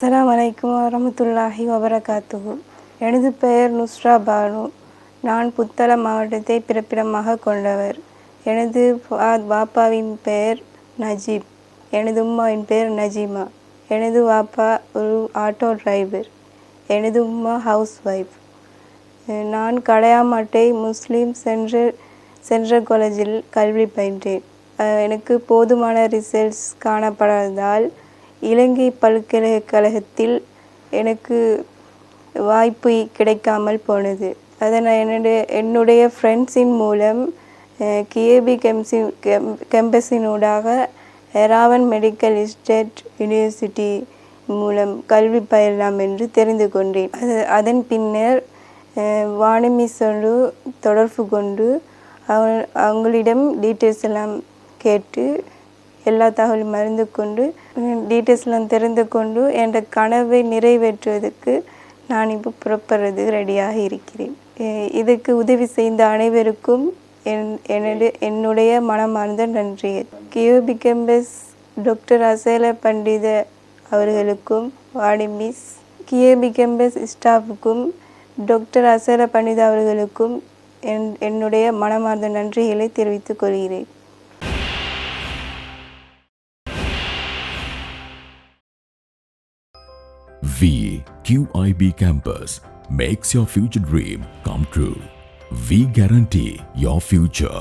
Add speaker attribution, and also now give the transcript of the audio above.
Speaker 1: அஸ்ஸலாமு அலைக்கும் வரஹ்மத்துல்லாஹி வபரகாத்துஹு. எனது பெயர் நுஸ்ரா பானு. நான் புத்தளம் மாவட்டத்தை பிறப்பிடமாக கொண்டவர். எனது வாப்பாவின் பெயர் நஜீப். எனது உம்மாவின் பெயர் நஜீமா. எனது வாப்பா ஒரு ஆட்டோ டிரைவர். எனது உம்மா ஹவுஸ் ஒய்ஃப். நான் கடையாமாட்டை முஸ்லீம் சென்ட்ரல் காலேஜில் கல்வி பயின்றேன். எனக்கு போதுமான ரிசல்ட்ஸ் காணப்படாததால் இலங்கை பல்கலைக்கழகத்தில் எனக்கு வாய்ப்பு கிடைக்காமல் போனது. அதனால் என்னுடைய ஃப்ரெண்ட்ஸின் மூலம் கிஏபி கேம்பஸினூடாக ராவன் மெடிக்கல் எஸ்டேட் யூனிவர்சிட்டி மூலம் கல்வி பயிலலாம் என்று தெரிந்து கொண்டேன். அதன் பின்னர் வாணிமிஸோடு தொடர்பு கொண்டு அவங்களிடம் டீட்டெயில்ஸ் எல்லாம் கேட்டு எல்லா தகவலும் அறிந்து கொண்டு டீட்டெயில்ஸ் எல்லாம் தெரிந்து கொண்டு என் கனவை நிறைவேற்றுவதற்கு நான் இப்போ புறப்படுறது ரெடியாக இருக்கிறேன். இதுக்கு உதவி செய்த அனைவருக்கும் என்னுடைய மனமார்ந்த நன்றி. கியூபி கேம்பஸ் டாக்டர் அசேல பண்டித அவர்களுக்கும் வாணிமிஸ் கிஏபி கேம்பஸ் ஸ்டாஃபுக்கும் டாக்டர் அசேல பண்டித அவர்களுக்கும் என்னுடைய மனமார்ந்த நன்றிகளை தெரிவித்துக் கொள்கிறேன்.
Speaker 2: VQIB Campus makes your future dream come true. We guarantee your future.